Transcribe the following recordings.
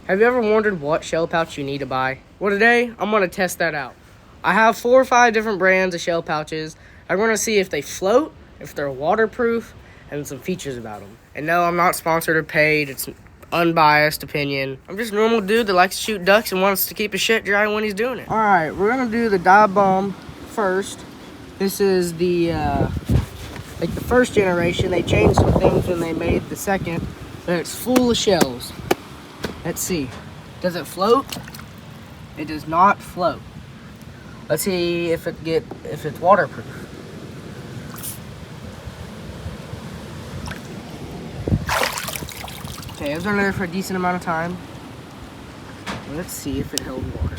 Have you ever wondered what shell pouch you need to buy? Well, today I'm going to test that out. I have 4 or 5 different brands of shell pouches. I'm going to see if they float, if they're waterproof, and some features about them. And no, I'm not sponsored or paid. It's an unbiased opinion. I'm just a normal dude that likes to shoot ducks and wants to keep his shit dry when he's doing it. All right, we're going to do the Dive Bomb first. This is the like the first generation. They changed some things when they made the second, but it's full of shells. Let's see. Does it float? It does not float. Let's see if it's waterproof. Okay, it was under there for a decent amount of time. Let's see if it held water.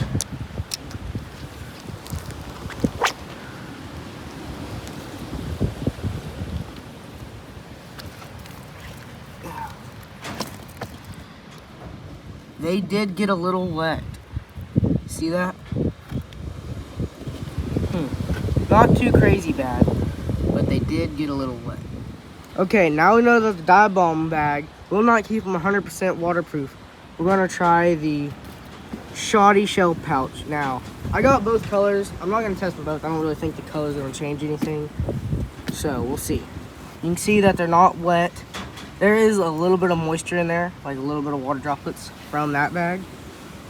They did get a little wet. See that? Not too crazy bad, but they did get a little wet. Okay, now we know that the Dive Bomb bag will not keep them 100% waterproof. We're gonna try the Shoddy shell pouch. Now, I got both colors. I'm not gonna test them both. I don't really think the colors are gonna change anything. So we'll see. You can see that they're not wet. There is a little bit of moisture in there, like a little bit of water droplets from that bag,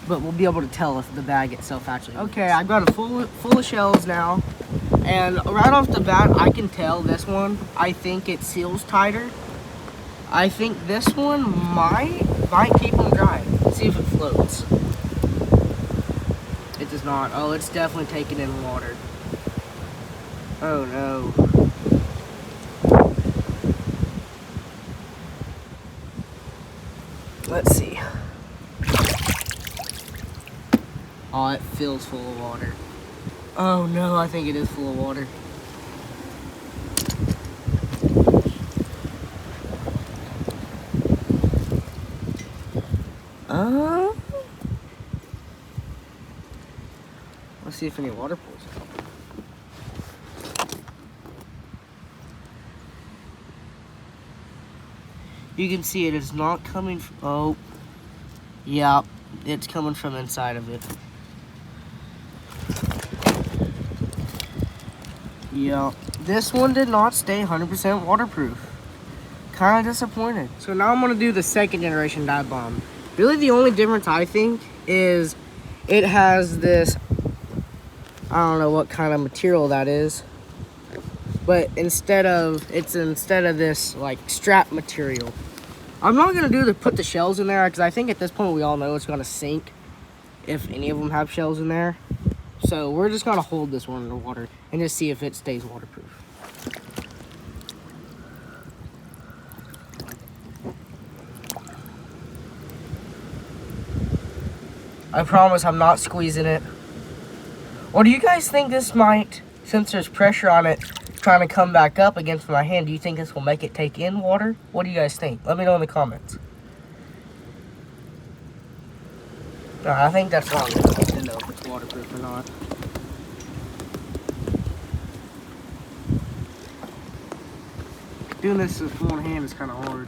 but we'll be able to tell if the bag itself actually works. Okay, I've got it full of shells now, and right off the bat, I can tell this one, I think it seals tighter. I think this one might keep them dry. Let's see if it floats. It does not. Oh, it's definitely taking in water. Oh no. Let's see. Oh, it feels full of water. Oh no, I think it is full of water. Let's see if any water pulls out. You can see it is not coming from, oh, yeah, it's coming from inside of it. Yeah, this one did not stay 100% waterproof. Kind of disappointed. So now I'm gonna do the second generation Dive Bomb. Really the only difference I think is it has this, I don't know what kind of material that is, but instead of this like strap material. I'm not gonna put the shells in there because I think at this point we all know it's gonna sink if any of them have shells in there. So we're just gonna hold this one underwater and just see if it stays waterproof. I promise I'm not squeezing it. Or do you guys think this might, since there's pressure on it trying to come back up against my hand, do you think this will make it take in water? What do you guys think? Let me know in the comments. I think that's wrong. I don't know if it's waterproof or not. Doing this with one hand is kind of hard.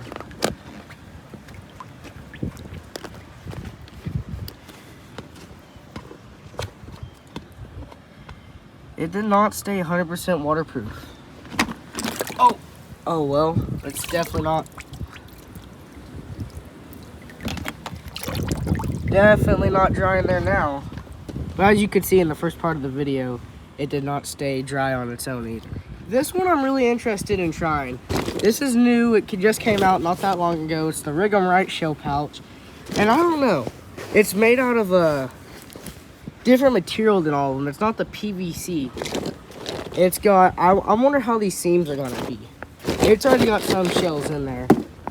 It did not stay 100% waterproof. Oh well, it's definitely not dry in there now. But as you could see in the first part of the video, it did not stay dry on its own either. This one I'm really interested in trying. This is new, it just came out not that long ago. It's the Rig'em Right shell pouch. And I don't know, it's made out of a different material than all of them. It's not the PVC. It's got, I wonder how these seams are gonna be. It's already got some shells in there.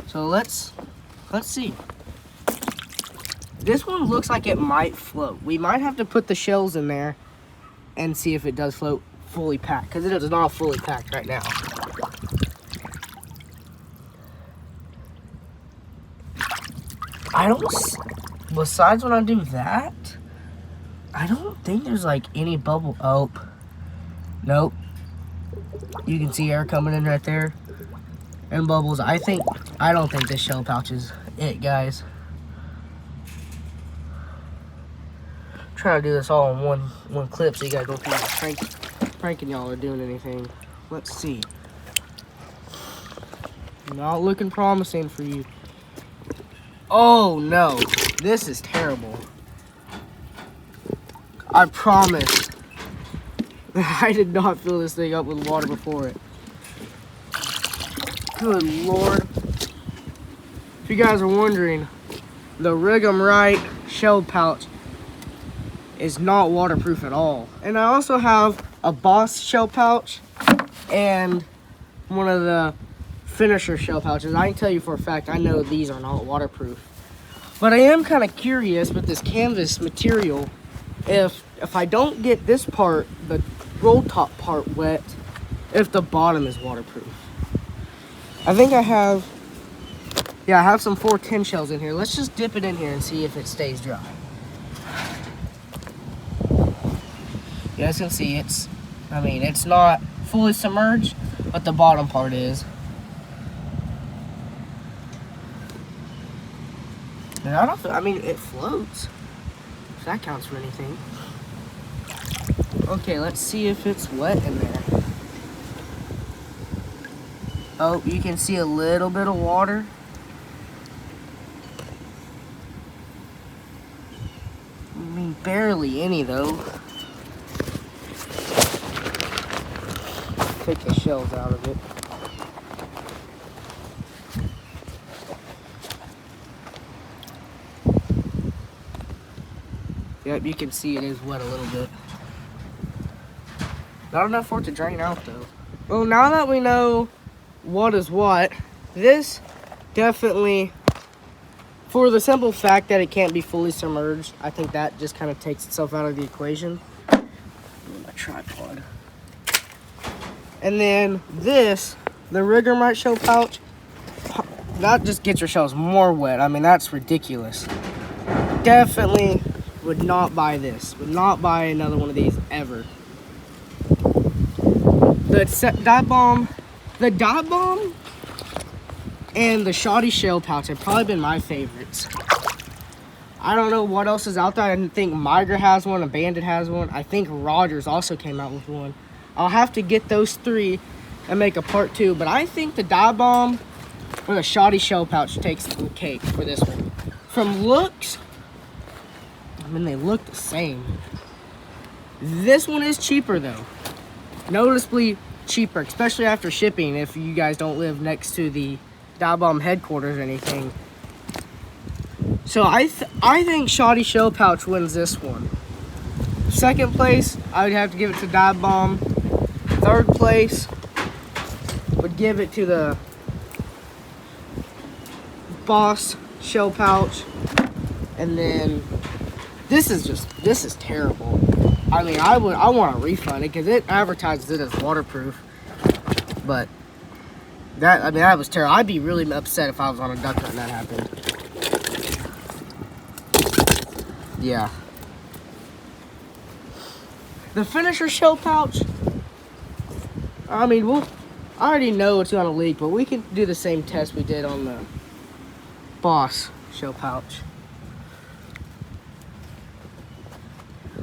So let's see. This one looks like it might float. We might have to put the shells in there and see if it does float fully packed, because it is not fully packed right now. Besides when I do that, I don't think there's like any bubble. Oh, nope. You can see air coming in right there and bubbles. I don't think this shell pouch is it, guys. trying to do this all in one clip so you guys don't think I'm pranking y'all or doing anything. Let's see. Not looking promising for you. Oh no, this is terrible. I promise. I did not fill this thing up with water before it. Good Lord. If you guys are wondering, the Rig'em Right shell pouch is not waterproof at all. And I also have a Boss shell pouch and one of the Finisher shell pouches. I can tell you for a fact, I know these are not waterproof. But I am kind of curious with this canvas material, if I don't get this part, the roll top part wet, if the bottom is waterproof. I think I have some 410 shells in here. Let's just dip it in here and see if it stays dry. You guys can see it's not fully submerged, but the bottom part is. And it floats, if that counts for anything. Okay, let's see if it's wet in there. Oh, you can see a little bit of water. I mean, barely any though. Take the shells out of it. Yep, you can see it is wet a little bit. Not enough for it to drain out though. Well, now that we know what is what, this definitely, for the simple fact that it can't be fully submerged, I think that just kind of takes itself out of the equation. My tripod. And then this, the Rig'em Right shell pouch, that just gets your shells more wet. I mean, that's ridiculous. Definitely would not buy this. Would not buy another one of these ever. The Dive Bomb and the Shoddy shell pouch have probably been my favorites. I don't know what else is out there. I think Migra has one, a Bandit has one. I think Rogers also came out with one. I'll have to get those three and make a part 2. But I think the Dive Bomb or the Shoddy shell pouch takes the cake for this one. From looks, I mean, they look the same. This one is cheaper though. Noticeably cheaper, especially after shipping if you guys don't live next to the Dive Bomb headquarters or anything. So I think Shoddy shell pouch wins this one. Second place, I would have to give it to Dive Bomb. Third place would give it to the Boss shell pouch. And then this is terrible. I mean, I want to refund it because it advertises it as waterproof. But that was terrible. I'd be really upset if I was on a duck hunt and that happened. Yeah. The Finisher shell pouch, I mean, I already know it's gonna leak, but we can do the same test we did on the Boss shell pouch.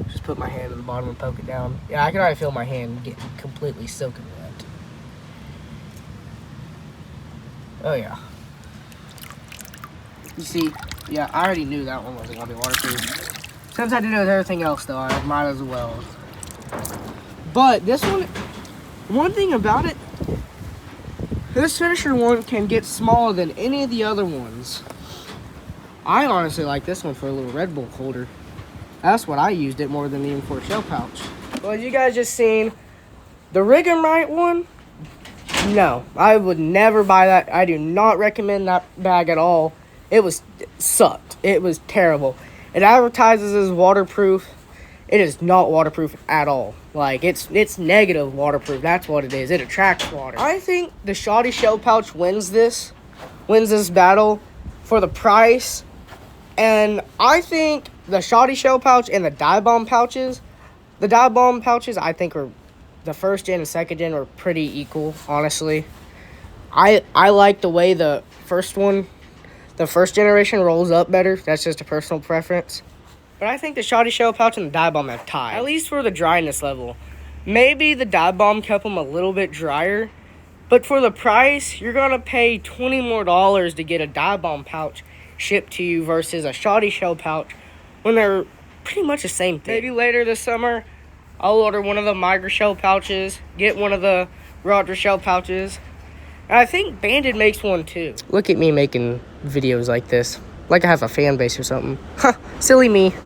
Just put my hand in the bottom and poke it down. Yeah, I can already feel my hand getting completely soaking wet. Oh yeah. You see, yeah, I already knew that one wasn't gonna be waterproof. Since I did it with everything else though, I might as well. But this one thing about it, this Finisher one can get smaller than any of the other ones. I honestly like this one for a little Red Bull holder. That's what I used it more than even for a shell pouch. Well, you guys just seen the Rig'em Right one. No, I would never buy that. I do not recommend that bag at all. It sucked. It was terrible. It advertises as waterproof. It is not waterproof at all. Like, it's negative waterproof. That's what it is. It attracts water. I think the Shoddy shell pouch wins this battle for the price. And I think the Shoddy shell pouch and the Dive Bomb pouches, I think are the first gen and second gen are pretty equal, honestly. I like the way the first generation rolls up better. That's just a personal preference. But I think the Shoddy Shell Pouch and the Dive Bomb have tied, at least for the dryness level. Maybe the Dive Bomb kept them a little bit drier, but for the price, you're gonna pay $20 more to get a Dive Bomb pouch shipped to you versus a Shoddy Shell Pouch when they're pretty much the same thing. Maybe later this summer, I'll order one of the Migra Shell Pouches, get one of the Roger Shell Pouches. And I think Banded makes one too. Look at me making videos like this, like I have a fan base or something. Silly me.